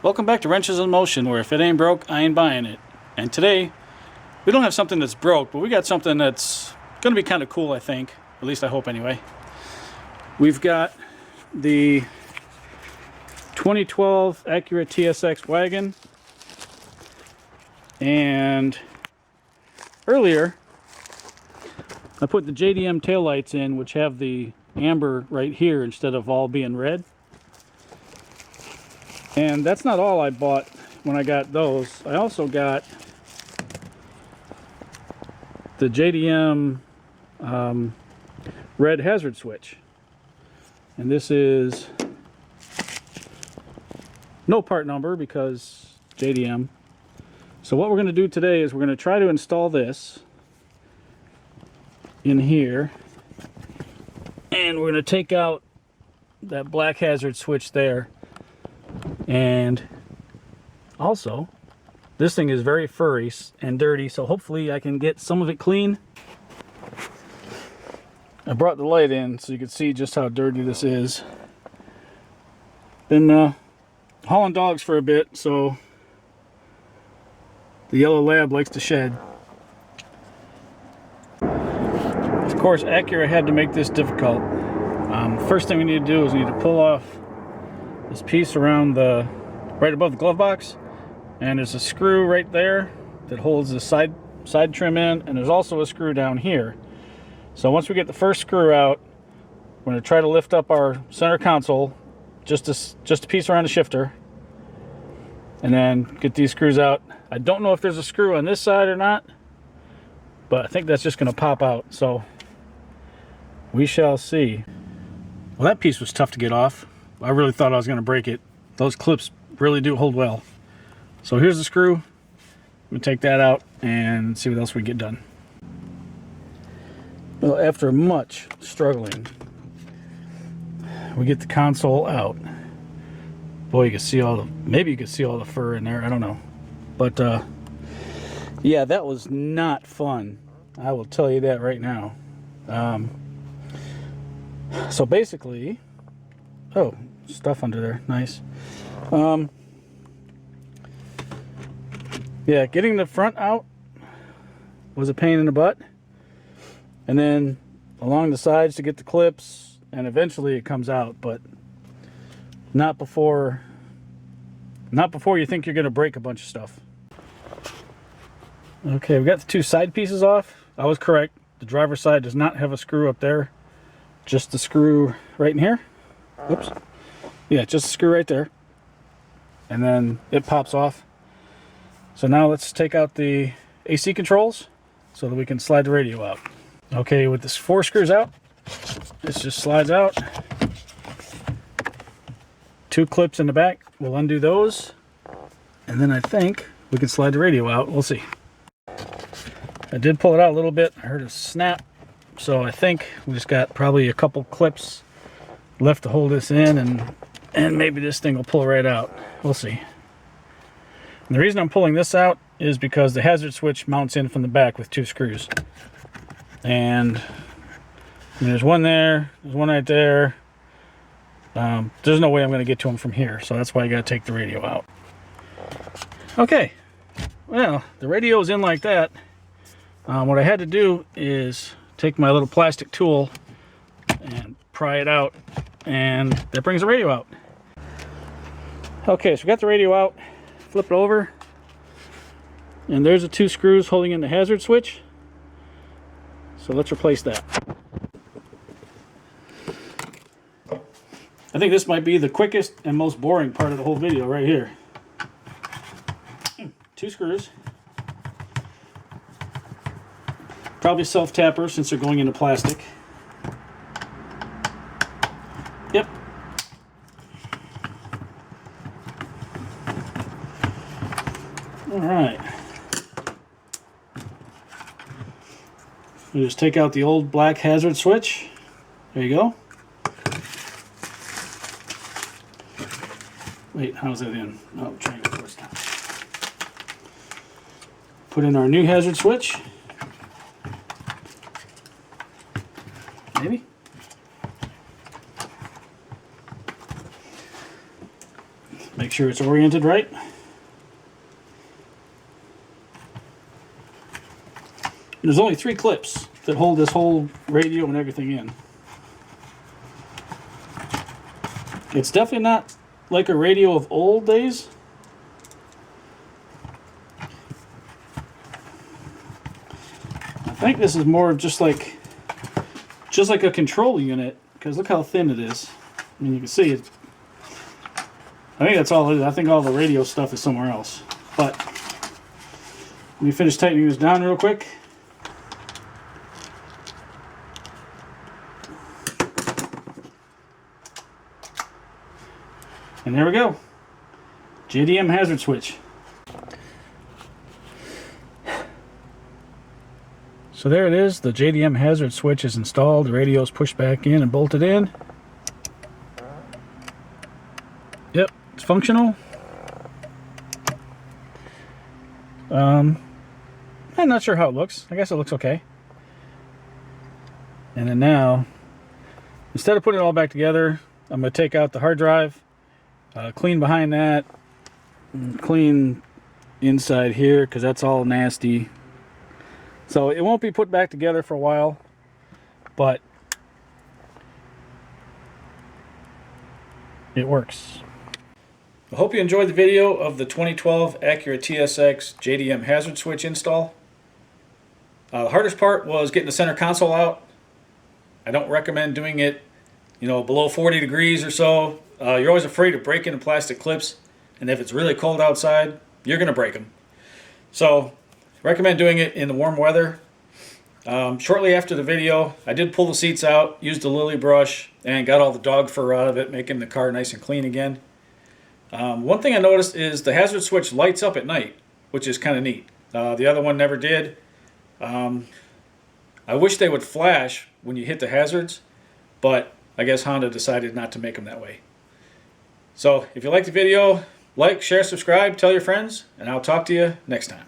Welcome back to Wrenches in Motion, where if it ain't broke, I ain't buying it. And today, we don't have something that's broke, but we got something that's going to be kind of cool, I think. At least I hope anyway. We've got the 2012 Acura TSX wagon. And earlier, I put the JDM taillights in, which have the amber right here instead of all being red. And that's not all I bought when I got those. I also got the JDM red hazard switch. And this is no part number because JDM. So what we're going to do today is we're going to try to install this in here. And we're going to take out that black hazard switch there. And also, this thing is very furry and dirty, so hopefully I can get some of it clean. I brought the light in so you can see just how dirty this is. Been hauling dogs for a bit, so the yellow lab likes to shed. Of course, Acura had to make this difficult. First thing we need to do is we need to pull off this piece around right above the glove box, and there's a screw right there that holds the side trim in, and there's also a screw down here. So once we get the first screw out, we're going to try to lift up our center console, just a piece around the shifter, and then get these screws out. I don't know if there's a screw on this side or not, but I think that's just going to pop out, so we shall see. Well, that piece was tough to get off. I really thought I was going to break it. Those clips really do hold well. So here's the screw. I'm going to take that out and see what else we get done. Well, after much struggling, we get the console out. Boy, you can see maybe you can see all the fur in there. I don't know. But yeah, that was not fun. I will tell you that right now. So basically, oh, stuff under there, nice. Yeah, getting the front out was a pain in the butt, and then along the sides to get the clips, and eventually it comes out, but not before you think you're going to break a bunch of stuff. Okay, we got the two side pieces off. I was correct. The driver's side does not have a screw up there, just the screw right in here. Oops. Yeah, just a screw right there, and then it pops off. So now let's take out the AC controls so that we can slide the radio out. Okay, with this 4 screws out, this just slides out. 2 clips in the back, we'll undo those, and then I think we can slide the radio out. We'll see. I did pull it out a little bit. I heard a snap, so I think we just got probably a couple clips left to hold this in, and maybe this thing will pull right out. We'll see. And the reason I'm pulling this out is because the hazard switch mounts in from the back with 2 screws. And there's one there, there's one right there. There's no way I'm going to get to them from here, so that's why I got to take the radio out. Okay, well, the radio is in like that. What I had to do is take my little plastic tool and pry it out, and that brings the radio out. Okay, so we got the radio out. Flip it over, and there's the 2 screws holding in the hazard switch. So let's replace that. I think this might be the quickest and most boring part of the whole video right here. 2 screws. Probably self-tapper since they're going into plastic. Yep. All right. You just take out the old black hazard switch. There you go. Wait, how's that in? Oh, trying to first time. Put in our new hazard switch. Maybe. Make sure it's oriented right. There's only 3 clips that hold this whole radio and everything in. It's definitely not like a radio of old days. I think this is more just like a control unit, because look how thin it is. I mean, you can see it. I think that's all it is. I think all the radio stuff is somewhere else. But let me finish tightening this down real quick. And there we go. JDM hazard switch. So there it is. The JDM hazard switch is installed. The radio is pushed back in and bolted in. Yep, it's functional. I'm not sure how it looks. I guess it looks okay. And then now, instead of putting it all back together, I'm going to take out the hard drive, clean behind that, and clean inside here because that's all nasty. So it won't be put back together for a while, but it works. I hope you enjoyed the video of the 2012 Acura TSX JDM hazard switch install. The hardest part was getting the center console out. I don't recommend doing it, below 40 degrees or so. You're always afraid of breaking the plastic clips, and if it's really cold outside, you're going to break them. So recommend doing it in the warm weather. Shortly after the video, I did pull the seats out, used a lily brush, and got all the dog fur out of it, making the car nice and clean again. One thing I noticed is the hazard switch lights up at night, which is kind of neat. The other one never did. I wish they would flash when you hit the hazards, but I guess Honda decided not to make them that way. So if you like the video, like, share, subscribe, tell your friends, and I'll talk to you next time.